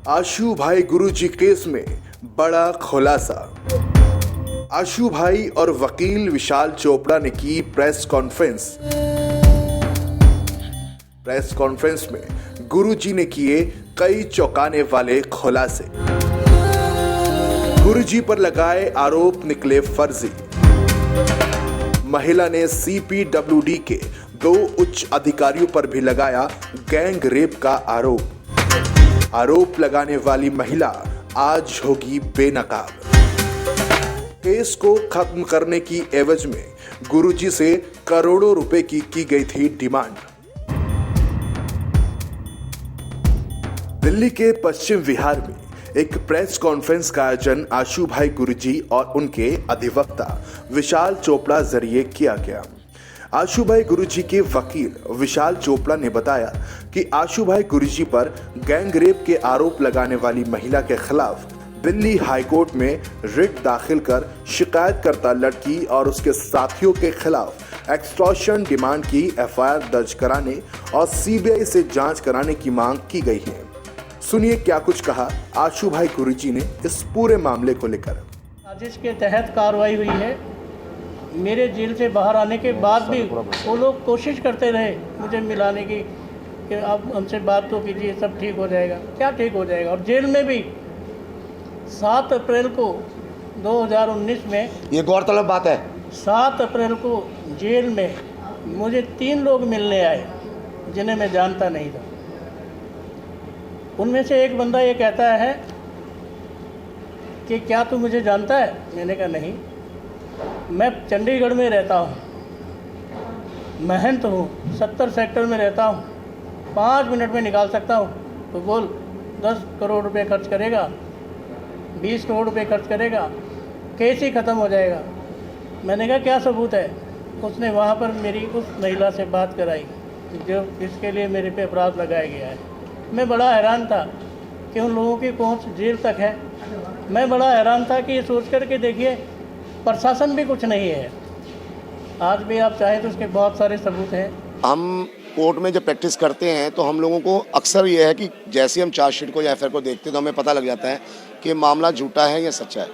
आशु भाई गुरुजी केस में बड़ा खुलासा। आशु भाई और वकील विशाल चोपड़ा ने की प्रेस कॉन्फ्रेंस में गुरुजी ने किए कई चौंकाने वाले खुलासे। गुरुजी पर लगाए आरोप निकले फर्जी। महिला ने सीपीडब्ल्यूडी के 2 उच्च अधिकारियों पर भी लगाया गैंग रेप का आरोप लगाने वाली महिला आज होगी बेनकाब। केस को खत्म करने की एवज में गुरुजी से करोड़ों रुपए की गई थी डिमांड। दिल्ली के पश्चिम विहार में एक प्रेस कॉन्फ्रेंस का आयोजन आशु भाई गुरुजी और उनके अधिवक्ता विशाल चोपड़ा जरिए किया गया। आशु भाई गुरुजी के वकील विशाल चोपड़ा ने बताया कि आशु भाई गुरुजी पर गैंग रेप के आरोप लगाने वाली महिला के खिलाफ दिल्ली हाईकोर्ट में रिट दाखिल कर शिकायतकर्ता लड़की और उसके साथियों के खिलाफ एक्सटॉर्शन डिमांड की एफआईआर दर्ज कराने और सीबीआई से जांच कराने की मांग की गई है। सुनिए क्या कुछ कहा आशु भाई गुरुजी ने इस पूरे मामले को लेकर। साजिश के तहत कार्रवाई हुई है। मेरे जेल से बाहर आने के बाद भी वो लोग कोशिश करते रहे मुझे मिलाने की कि आप हमसे बात तो कीजिए, सब ठीक हो जाएगा। क्या ठीक हो जाएगा? और जेल में भी 7 अप्रैल को 2019 में, ये गौरतलब बात है, 7 अप्रैल को जेल में मुझे 3 लोग मिलने आए जिन्हें मैं जानता नहीं था। उनमें से एक बंदा ये कहता है कि क्या तू मुझे जानता है? मैंने कहा नहीं, मैं चंडीगढ़ में रहता हूँ, महंत हूँ, 70 सेक्टर में रहता हूँ, 5 मिनट में निकाल सकता हूँ, तो बोल 10 करोड़ रुपए खर्च करेगा, 20 करोड़ रुपए खर्च करेगा, केस ही ख़त्म हो जाएगा। मैंने कहा क्या सबूत है? उसने वहाँ पर मेरी उस महिला से बात कराई जो इसके लिए मेरे पे अपराध लगाया गया है। मैं बड़ा हैरान था कि उन लोगों की पहुँच जेल तक है। मैं बड़ा हैरान था कि ये सोच कर के देखिए प्रशासन भी कुछ नहीं है। आज भी आप चाहें तो उसके बहुत सारे सबूत हैं। हम कोर्ट में जब प्रैक्टिस करते हैं तो हम लोगों को अक्सर ये है कि जैसे हम चार्जशीट को या एफआईआर को देखते हैं तो हमें पता लग जाता है कि मामला झूठा है या सच्चा है।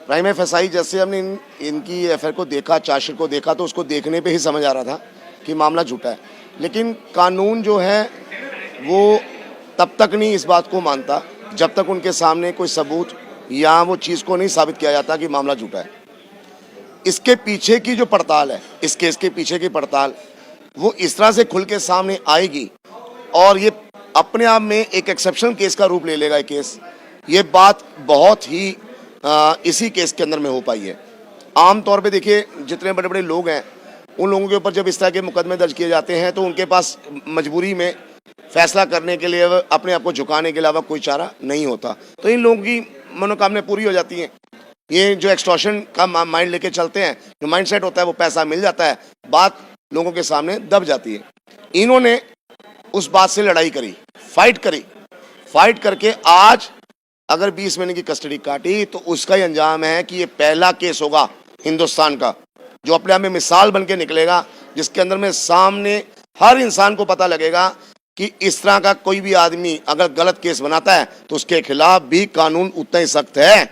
प्राइम एफएसआई जैसे हमने इनकी एफआईआर को देखा, चार्जशीट को देखा, तो उसको देखने पे ही समझ आ रहा था कि मामला झूठा है। लेकिन कानून जो है वो तब तक नहीं इस बात को मानता जब तक उनके सामने कोई सबूत या वो चीज़ को नहीं साबित किया जाता कि मामला झूठा है। इसके पीछे की जो पड़ताल है, इस केस के पीछे की पड़ताल, वो इस तरह से खुल के सामने आएगी और ये अपने आप में एक एक्सेप्शनल केस का रूप ले लेगा। ये केस, ये बात बहुत ही इसी केस के अंदर में हो पाई है। आम तौर पे देखिए जितने बड़े बड़े लोग हैं उन लोगों के ऊपर जब इस तरह के मुकदमे दर्ज किए जाते हैं तो उनके पास मजबूरी में फैसला करने के लिए, अपने आप को झुकाने के अलावा कोई चारा नहीं होता। तो इन लोगों की मनोकामना पूरी हो जाती हैं। ये जो एक्सटॉर्शन का माइंड लेके चलते हैं, जो माइंड सेट होता है, वो पैसा मिल जाता है, बात लोगों के सामने दब जाती है। इन्होंने उस बात से लड़ाई करी, फाइट करके आज अगर 20 महीने की कस्टडी काटी तो उसका ही अंजाम है कि ये पहला केस होगा हिंदुस्तान का जो अपने आप में मिसाल बन के निकलेगा, जिसके अंदर में सामने हर इंसान को पता लगेगा कि इस तरह का कोई भी आदमी अगर गलत केस बनाता है तो उसके खिलाफ भी कानून उतना ही सख्त है।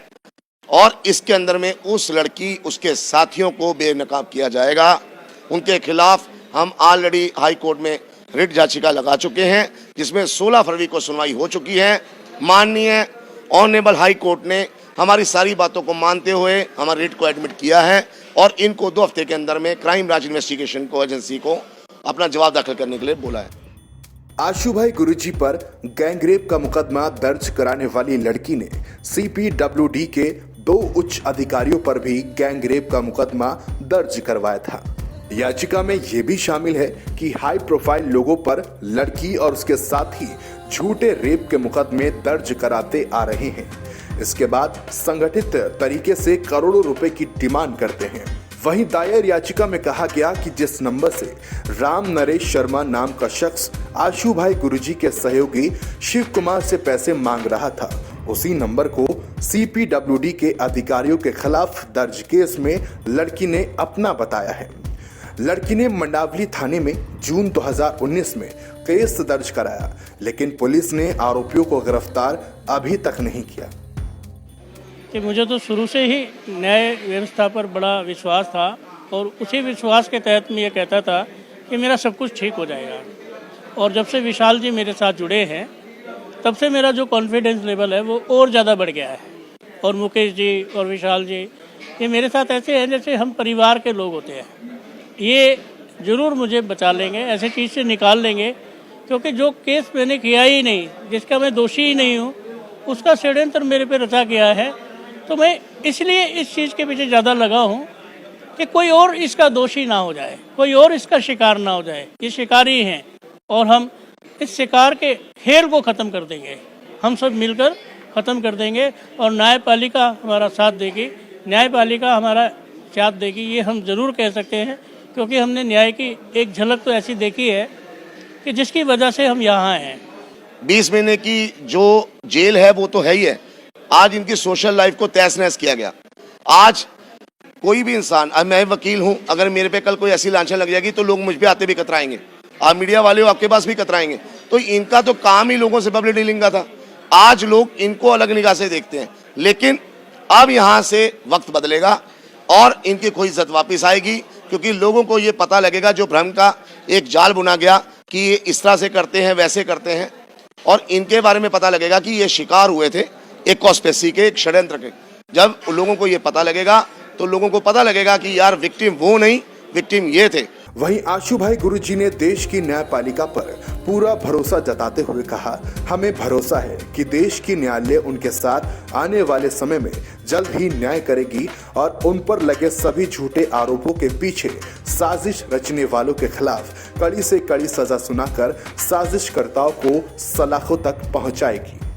और इसके अंदर में उस लड़की, उसके साथियों को बेनकाब किया जाएगा। उनके खिलाफ हम ऑलरेडी हाई कोर्ट में रिट याचिका लगा चुके हैं जिसमें 16 फरवरी को सुनवाई हो चुकी है। माननीय ऑनरेबल हाई कोर्ट ने हमारी सारी बातों को मानते हुए हमारे रिट को एडमिट किया है और इनको 2 हफ्ते के अंदर में क्राइम ब्रांच इन्वेस्टिगेशन को एजेंसी को अपना जवाब दाखिल करने के लिए बोला है। आशु भाई गुरुजी पर गैंग रेप का मुकदमा दर्ज कराने वाली लड़की ने सीपीडब्ल्यूडी के 2 उच्च अधिकारियों पर भी गैंग रेप का मुकदमा दर्ज करवाया था। याचिका में यह भी शामिल है कि हाई प्रोफाइल लोगों पर लड़की और उसके साथी झूठे रेप के मुकदमे दर्ज कराते आ रहे हैं। इसके बाद संगठित तरीके से करोड़ों रुपए की डिमांड करते हैं। वहीं दायर याचिका में कहा गया कि जिस नंबर से राम नरेश शर्मा नाम का शख्स आशु भाई गुरुजी के सहयोगी शिव कुमार से पैसे मांग रहा था, उसी नंबर को सीपीडब्ल्यूडी के अधिकारियों के खिलाफ दर्ज केस में लड़की ने अपना बताया है। लड़की ने मंडावली थाने में जून 2019 में केस दर्ज कराया, लेकिन पुलिस ने आरोपियों को गिरफ्तार अभी तक नहीं किया। कि मुझे तो शुरू से ही न्याय व्यवस्था पर बड़ा विश्वास था और उसी विश्वास के तहत मैं ये कहता था कि मेरा सब कुछ ठीक हो जाएगा। और जब से विशाल जी मेरे साथ जुड़े हैं तब से मेरा जो कॉन्फिडेंस लेवल है वो और ज़्यादा बढ़ गया है। और मुकेश जी और विशाल जी ये मेरे साथ ऐसे हैं जैसे हम परिवार के लोग होते हैं। ये ज़रूर मुझे बचा लेंगे, ऐसे चीज़ से निकाल लेंगे, क्योंकि जो केस मैंने किया ही नहीं, जिसका मैं दोषी ही नहीं हूँ, उसका षड्यंत्र मेरे पे रचा गया है। तो मैं इसलिए इस चीज़ के पीछे ज़्यादा लगा हूँ कि कोई और इसका दोषी ना हो जाए, कोई और इसका शिकार ना हो जाए। ये शिकारी हैं और हम इस शिकार के खेल को ख़त्म कर देंगे, हम सब मिलकर ख़त्म कर देंगे। और न्यायपालिका हमारा साथ देगी, न्यायपालिका हमारा साथ देगी, ये हम ज़रूर कह सकते हैं, क्योंकि हमने न्याय की एक झलक तो ऐसी देखी है कि जिसकी वजह से हम यहाँ हैं। 20 महीने की जो जेल है वो तो है ही है। आज इनकी सोशल लाइफ को तहस नहस किया गया। आज कोई भी इंसान, अब मैं वकील हूं, अगर मेरे पे कल कोई ऐसी लांछन लग जाएगी तो लोग मुझ पे आते भी कतराएंगे। आप मीडिया वाले हो, आपके पास भी कतराएंगे। तो इनका तो काम ही लोगों से पब्लिक डीलिंग का था। आज लोग इनको अलग निगाह से देखते हैं, लेकिन अब यहाँ से वक्त बदलेगा और इनकी कोई इज्जत वापस आएगी, क्योंकि लोगों को ये पता लगेगा जो भ्रम का एक जाल बुना गया कि ये इस तरह से करते हैं, वैसे करते हैं, और इनके बारे में पता लगेगा कि ये शिकार हुए थे एक कॉन्स्पिरेसी के, एक षड्यंत्र के। जब लोगों को ये पता लगेगा तो लोगों को पता लगेगा कि यार विक्टिम वो नहीं, विक्टिम ये थे। वहीं आशु भाई गुरुजी ने देश की न्यायपालिका पर पूरा भरोसा जताते हुए कहा, हमें भरोसा है कि देश की न्यायालय उनके साथ आने वाले समय में जल्द ही न्याय करेगी और उन पर लगे सभी झूठे आरोपों के पीछे साजिश रचने वालों के खिलाफ कड़ी से कड़ी सजा सुनाकर साजिशकर्ताओं को सलाखों तक पहुंचाएगी।